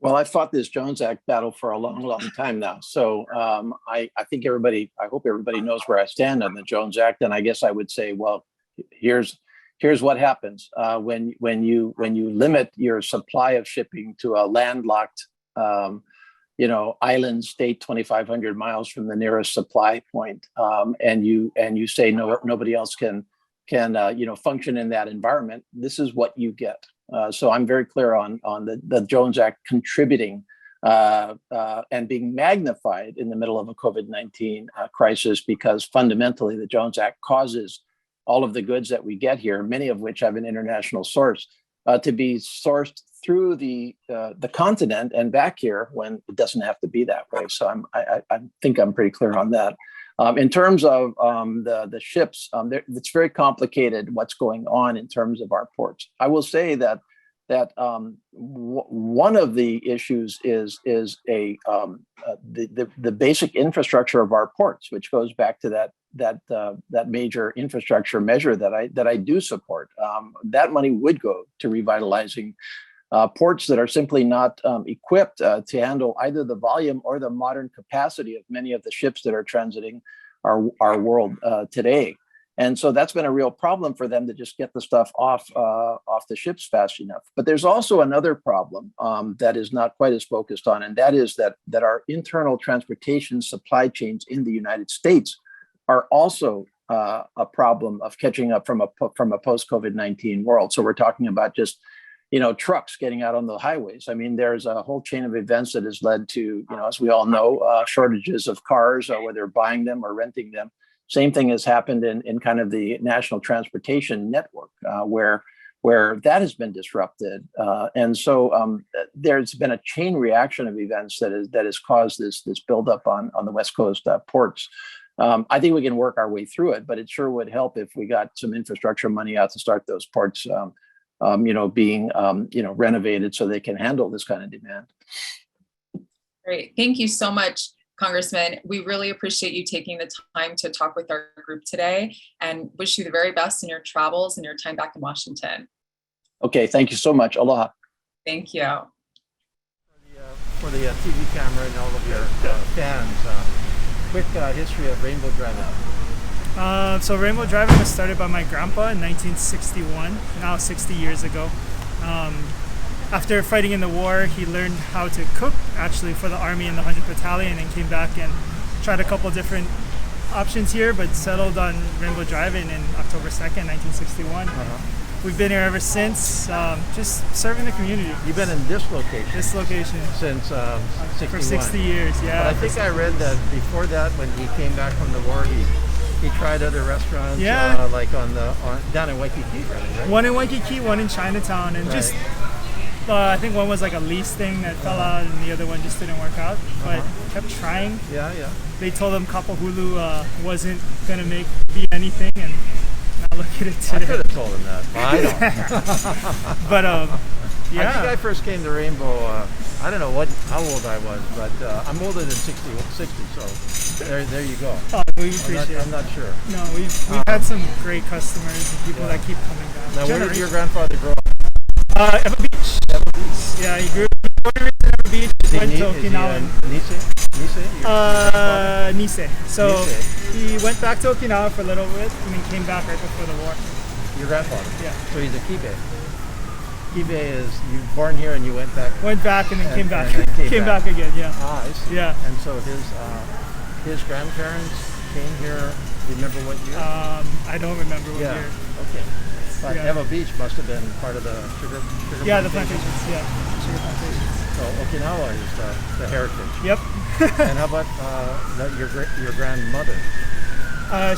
Well, I've fought this Jones Act battle for a long, long time now. So I hope everybody knows where I stand on the Jones Act. And I guess I would say, well, here's what happens when you limit your supply of shipping to a landlocked, island state 2,500 miles from the nearest supply point, and you say nobody else can function in that environment. This is what you get. So I'm very clear on the Jones Act contributing and being magnified in the middle of a COVID-19 crisis, because fundamentally the Jones Act causes all of the goods that we get here, many of which have an international source, to be sourced through the continent and back here when it doesn't have to be that way. So I think I'm pretty clear on that. In terms of the ships, it's very complicated what's going on in terms of our ports. I will say that one of the issues is the basic infrastructure of our ports, which goes back to that major infrastructure measure that I do support. That money would go to revitalizing ports that are simply not equipped to handle either the volume or the modern capacity of many of the ships that are transiting our world today. And so that's been a real problem for them to just get the stuff off the ships fast enough. But there's also another problem that is not quite as focused on, and that is that our internal transportation supply chains in the United States are also a problem of catching up from a post-COVID-19 world. So we're talking about just trucks getting out on the highways. I mean, there's a whole chain of events that has led to, as we all know, shortages of cars, whether buying them or renting them. Same thing has happened in kind of the national transportation network, where that has been disrupted. And so there's been a chain reaction of events that has caused this buildup on the West Coast ports. I think we can work our way through it, but it sure would help if we got some infrastructure money out to start those ports being renovated so they can handle this kind of demand. Great. Thank you so much, Congressman. We really appreciate you taking the time to talk with our group today and wish you the very best in your travels and your time back in Washington. Okay. Thank you so much. Aloha. Thank you. For the TV camera and all of your fans, quick history of rainbow driving. So rainbow driving was started by my grandpa in 1961, now 60 years ago. After fighting in the war, he learned how to cook actually for the Army in the 100th Battalion and came back and tried a couple different options here, but settled on rainbow driving in October 2nd, 1961. We've been here ever since, just serving the community. You've been in this location? This location. Since 61? For 60 years, yeah. But I think I read that before that, when he came back from the war, he He tried other restaurants, Yeah. like down in Waikiki, really, right? One in Waikiki, one in Chinatown, and just I think one was like a lease thing that fell out, and the other one just didn't work out. But kept trying. Yeah. They told him Kapahulu wasn't gonna be anything, and now look at it I today. could have told him that. But I don't. But I think I first came to Rainbow. I don't know how old I was, but I'm older than 60, so there you go. Oh, we appreciate it. I'm not sure. No, we've had some great customers and people that keep coming back. Now, where did your grandfather grow up? Eva Beach. Yeah, he grew up in Eva Beach. Went to Okinawa. Nisei. So he went back to Okinawa for a little bit and then came back right before the war. Your grandfather? Yeah. So he's a Kibe. Kibe is you born here and you went back. Went back and then came back. And then came back again. Yeah. Ah, I see. Yeah. And so his grandparents came here. Remember what year? I don't remember what year. Okay. But Yeah. Eva Beach must have been part of the sugar Yeah, the plantations. Yeah, sugar plantations. So Okinawa is the heritage. Yep. And how about your grandmother?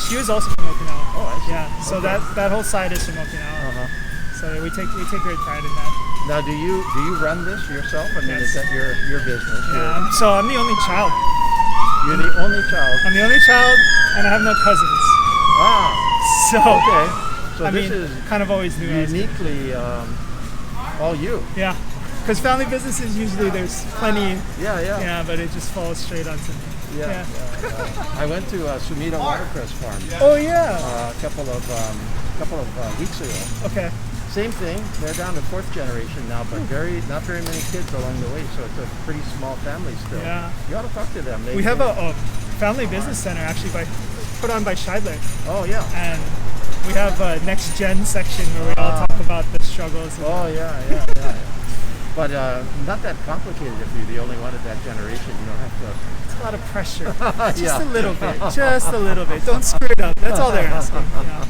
She was also from Okinawa. Oh, I see. Yeah. So Okay. that whole side is from Okinawa. Uh-huh. So we take great pride in that. Now, do you run this yourself? I mean, Yes. is that your business? Yeah. So I'm the only child. You're the only child. I'm the only child, and I have no cousins. Ah. So Okay. So I this mean, is kind of always knew. I was- uniquely all you. Yeah. Because family businesses usually there's plenty. Yeah. Yeah, but it just falls straight onto me. Yeah. I went to Sumida Watercress Farm Oh yeah. a couple of weeks ago. Okay. Same thing. They're down to 4th generation now, but not very many kids along the way. So it's a pretty small family still. Yeah. You ought to talk to them. We have a family business center actually put on by Scheidler, Oh yeah. and we have a next gen section where we all talk about the struggles. Oh yeah. But not that complicated if you're the only one of that generation. You don't have to. It's a lot of pressure. Just Yeah. a little bit. Just a little bit. Don't screw it up. That's all they're asking. Yeah.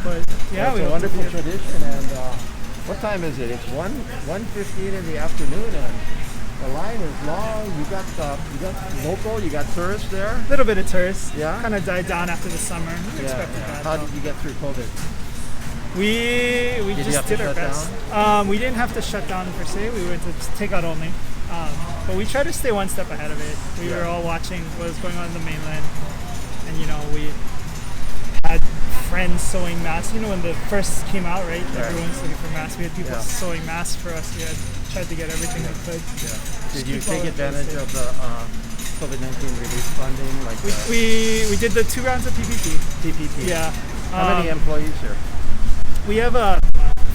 But yeah, It's we a hope to wonderful be- tradition. And what time is it? It's 1:15 in the afternoon, and the line is long. You got local. You got tourists there. A little bit of tourists. Yeah? Kind of died down after the summer. We expected that. How though. did you get through COVID? We Did you just have to did our shut best. We didn't have to shut down per se. We went to takeout only. But we tried to stay one step ahead of it. We were all watching what was going on in the mainland, and we had friends sewing masks. When the first came out, right? Everyone was looking for masks. We had people sewing masks for us. We had tried to get everything we could. Did you keep all take the advantage things of the COVID-19 relief funding? Like We did the 2 rounds of PPP. PPP. Yeah. How many employees here? We have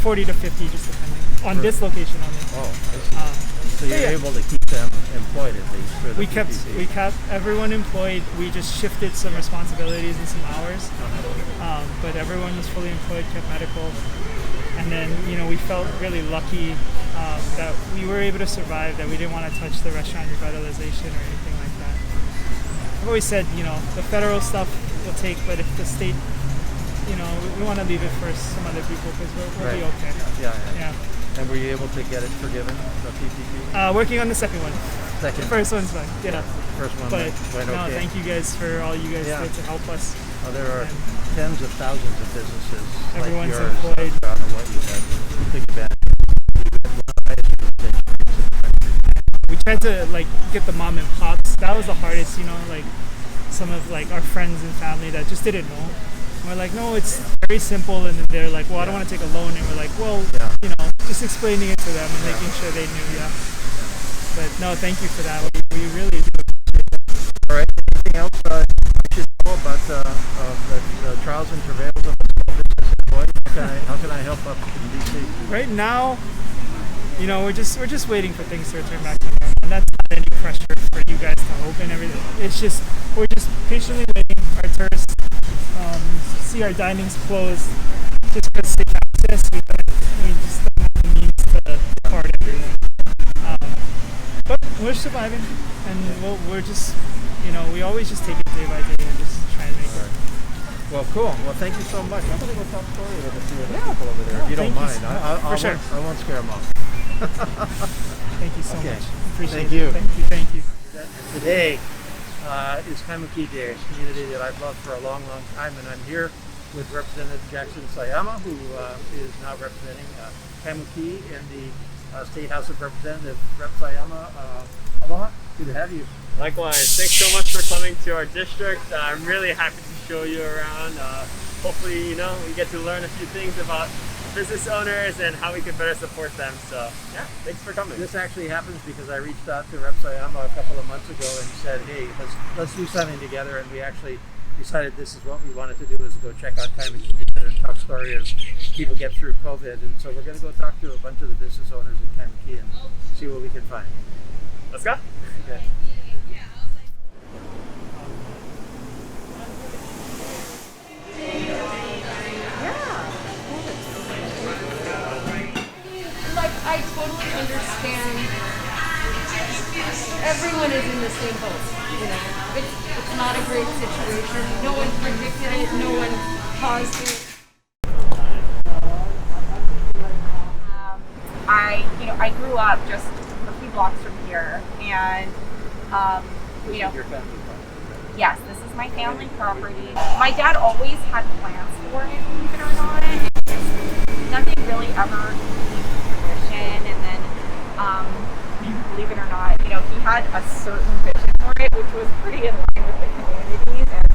40 to 50, just depending on this location only. Oh, I see. So you're yeah. able to keep them employed at least for the We kept everyone employed. We just shifted some responsibilities and some hours, but everyone was fully employed, kept medical, and then we felt really lucky that we were able to survive. That we didn't want to touch the restaurant revitalization or anything like that. I've always said the federal stuff will take, but if the state, we want to leave it for some other people because we'll be okay. Yeah. And were you able to get it forgiven, the PPP? Working on the second one. Second. The first one's fine. Yeah. First one But went okay. thank you guys for all you guys did to help us. Well, there are tens of thousands of businesses Everyone's like yours employed. throughout Hawaii that take advantage of one of the highest utilizations in the country. We tried to get the mom and pops. That was the hardest, some of our friends and family that just didn't know. We're like, no, it's very simple, and then they're like, well, I don't want to take a loan, and we're like, well, just explaining it to them and making sure they knew, But no, thank you for that. We really do. All right. Anything else you should know about the trials and travails of the small business in Hawaii? How can I help up in DC? Right now, we're just waiting for things to return back to normal, and that's not any pressure for you guys to open everything. It's just we're just patiently waiting. Our tourists see our dinings closed just because safe access. We just don't have the means to part everything. But we're surviving, and we're just we always just take it day by day and just try and make it. Well, cool. Well, thank you so much. I'm going to go tell a story with a few of the people over there, if you don't mind. I won't scare them off. Thank you so much. Appreciate Thank you. it. Thank you. Today, is Kaimuki Day, a community that I've loved for a long, long time, and I'm here with Representative Jackson Sayama, who is now representing Kaimuki in the State House of Representatives. Rep Sayama, aloha, good to have you. Likewise, thanks so much for coming to our district. I'm really happy to show you around. Hopefully, we get to learn a few things about business owners and how we can better support them. So, yeah, thanks for coming. This actually happens because I reached out to Rep Sayama a couple of months ago and said, hey, let's do something together, and we actually decided this is what we wanted to do, is go check out Kaimuki together and talk story as people get through COVID. And so we're going to go talk to a bunch of the business owners in Kaimuki and see what we can find. Let's go. Okay. I totally understand. Everyone is in the same boat, It's not a great situation. No one predicted it. No one caused it. I grew up just a few blocks from here, and Your family property. yes, this is my family property. My dad always had plans for it, believe it or not. Nothing really ever and then believe it or not, he had a certain vision for it, which was pretty in line with the communities, and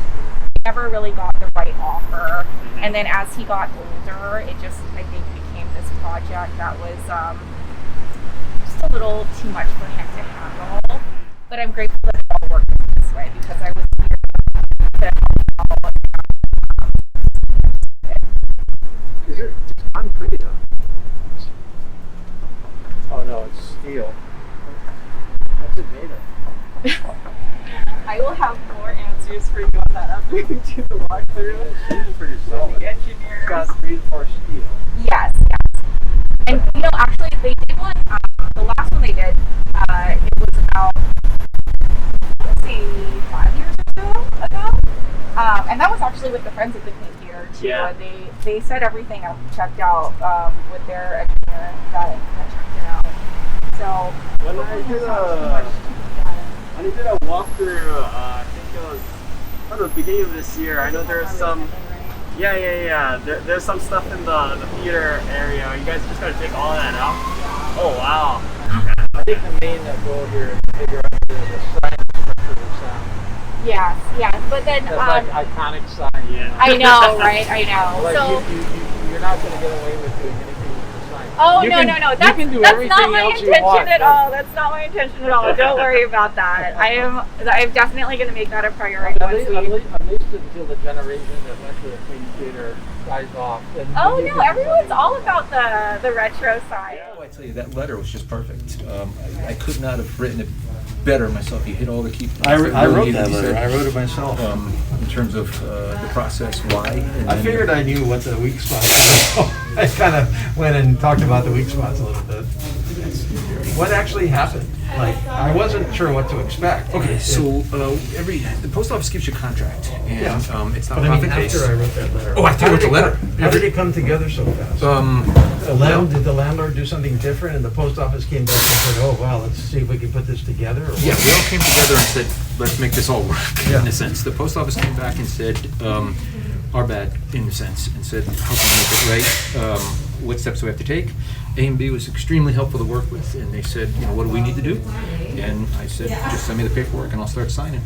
never really got the right offer. And then as he got older, it just, I think, became this project that was just a little too much for him to handle. But I'm grateful that it all worked this way, because I was here to help out. Is it concrete? Oh no, it's steel. What's it made of? I will have more answers for you on that after we do the walkthrough. It seems pretty solid. The engineers. Concrete or steel? Yes. And actually, they did one. The last one they did, it was about, let's see, 5 years or so ago. And that was actually with the Friends of the King here too. Yeah. And they set everything up, checked out with their engineer that checked it out. So When I did a walkthrough, I think it was the beginning of this year. I know there's some. Yeah. There's some stuff in the theater area. You guys just gotta take all that out. Oh wow. I think the main goal here is to figure out the sign structure of the sound. Yes. But then That's like iconic sign. Yeah. I know, right? I know. Like So. you're not going to get away with doing anything with the sign. Oh, You no. can That's do not everything my else you intention want, at but- all. That's not my intention at all. Don't worry about that. I'm definitely going to make that a priority At once least, we. at least until the generation that went to the Queen Theater dies off. Oh no, everyone's all about the retro side. I tell you, that letter was just perfect. I could not have written it better myself. You hit all the key points. I that wrote really that needed to be letter. said. I wrote it myself. In terms of the process, why. And I then- figured I knew what the weak spots were. I kind of went and talked about the weak spots a little bit. What actually happened? Like, I wasn't sure what to expect. Okay, so the post office gives you a contract, and Yeah. it's not But a I mean, profit base. after I wrote that letter. Oh, after you wrote the letter. How did it come together so fast? Did the landlord do something different, and the post office came back and said, "Oh, wow, let's see if we can put this together"? Or what? Yeah, we all came together and said, let's make this all work, Yeah. in a sense. The post office came back and said, our bad, in a sense, and said, how can we make it right? What steps do we have to take? A and B was extremely helpful to work with, and they said, what do we need to do? And I said, just send me the paperwork and I'll start signing.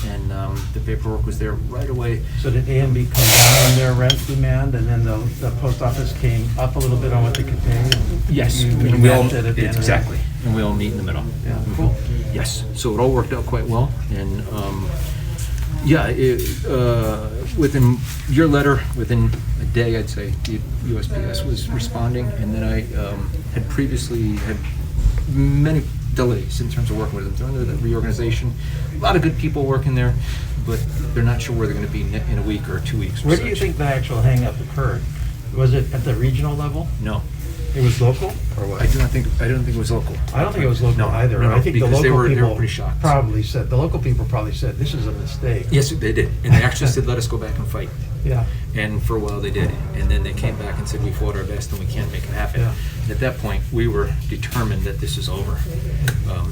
And the paperwork was there right away. So did A and B come down on their rent demand, and then the post office came up a little bit on what they could pay? and Yes, you and we all, matched it at the end of it? exactly, and we all meet in the middle. Yeah, cool. Yes, so it all worked out quite well, and within your letter, within a day, I'd say, the USPS was responding, and then I had previously had many delays in terms of working with them. They're under the reorganization, a lot of good people working there, but they're not sure where they're going to be in a week or 2 weeks. or Where do you such. think the actual hang-up occurred? Was it at the regional level? No, It was local, or what? I don't think it was local. I don't think it was local No, either. no, I think the because they local were people pretty shocked. the local people probably said, this is a mistake. Yes, they did, and they actually said, let us go back and fight. Yeah. And for a while they did, and then they came back and said, we fought our best and we can't make it happen. Yeah. at that point, we were determined that this is over.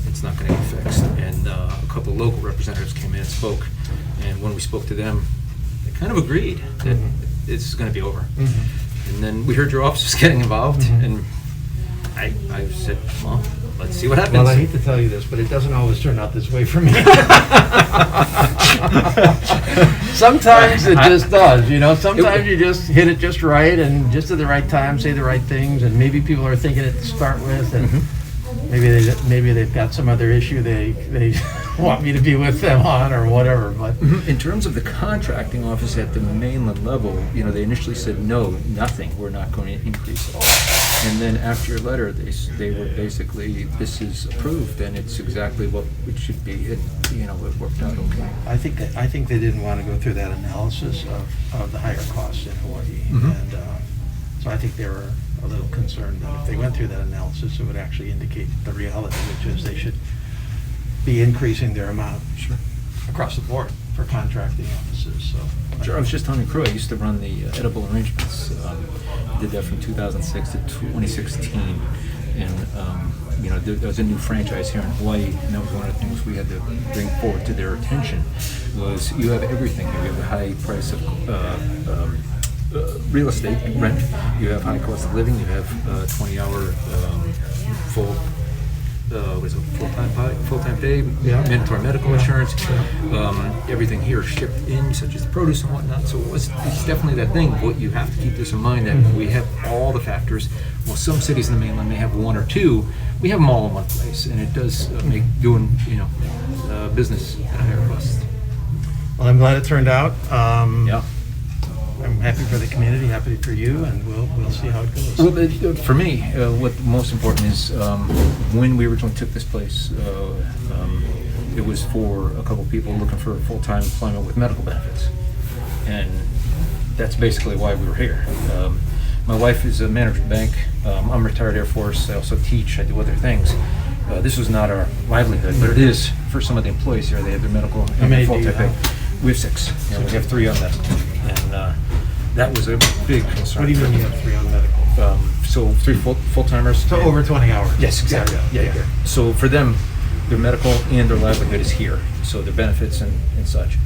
It's not going to get fixed. And a couple of local representatives came in and spoke. And when we spoke to them, they kind of agreed that it's going to be over. And then we heard your office was getting involved, and I said, well, let's see what happens. Well, I hate to tell you this, but it doesn't always turn out this way for me. Sometimes it just does, you know. Sometimes you just hit it just right and just at the right time, say the right things, and maybe people are thinking it to start with, and maybe they've got some other issue they want me to be with them on or whatever. But in terms of the contracting office at the mainland level, you know, they initially said no, nothing. We're not going to increase at all. And then after your letter, they were basically, this is approved and it's exactly what it should be. And, you know, it worked out okay. I think they didn't want to go through that analysis of the higher costs in Hawaii, and so I think they were a little concerned that if they went through that analysis, it would actually indicate the reality, which is they should be increasing their amount across the board for contracting offices. So Sure, I was just telling crew, I used to run the edible arrangements. Did that from 2006 to 2016. And, you know, there was a new franchise here in Hawaii, and that was one of the things we had to bring forward to their attention, was you have everything here. You have a high price of real estate rent, you have high cost of living, you have 20-hour full-time pay, mandatory medical insurance, everything here is shipped in, such as produce and whatnot. So it's definitely that thing. What you have to keep this in mind, that we have all the factors. Well, some cities in the mainland may have one or two. We have them all in one place, and it does make doing business at a higher cost. well, I'm glad it turned out. Yeah. I'm happy for the community, happy for you, and we'll see how it goes. Well, for me, what most important is when we originally took this place, it was for a couple people looking for full-time employment with medical benefits, and that's basically why we were here. My wife is a manager at the bank. I'm retired Air Force. I also teach. I do other things. This was not our livelihood, but it is for some of the employees here. They have their medical and full-time pay. We have 6. We have 3 on medical, and that was a big concern. What do you mean you have 3 on medical? So 3 full-timers. So over 20 hours? Yes, exactly. Yeah. So for them, their medical and their livelihood is here, so their benefits and such.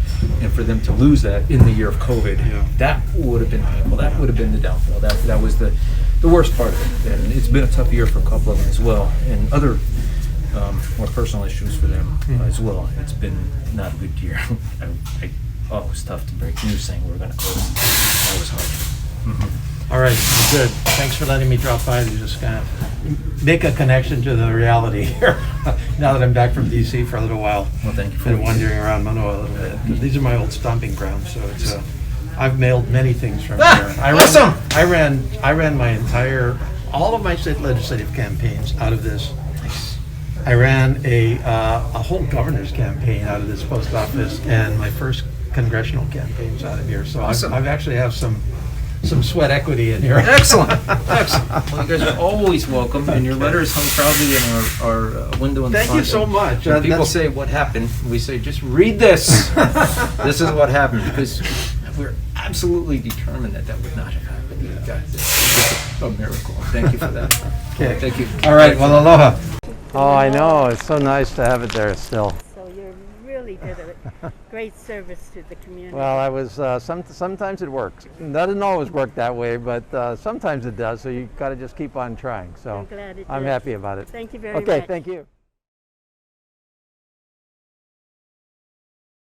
And for them to lose that in the year of COVID, that would have been painful. That would have been the downfall. That was the worst part of it. And it's been a tough year for a couple of them as well, and other more personal issues for them as well. It's been not a good year. It was tough to break news saying we're going to close. That was hard. All right, good. Thanks for letting me drop by to just kind of make a connection to the reality here. Now that I'm back from DC for a little while. Well, thank you for been wandering around Manoa a little bit. 'Cause these are my old stomping grounds, so it's I've mailed many things from here. Awesome! I ran my all of my state legislative campaigns out of this. I ran a whole governor's campaign out of this post office, and my first congressional campaigns out of here. So Awesome. I've actually have some sweat equity in here. Excellent. Well, you guys are always welcome, and your letter is hung proudly in our window in the Thank front. you so much. When people say, what happened? We say, just read this. This is what happened, because we're absolutely determined that would not have happened. It's a miracle. Thank you for that. Okay. Thank you. All right, well, aloha. Oh, I know. It's so nice to have it there still. So you really did a great service to the community. Well, I was, sometimes it works. It doesn't always work that way, but sometimes it does, so you got to just keep on trying. So I'm glad it I'm did. happy about it. Thank you very much. Okay, thank you.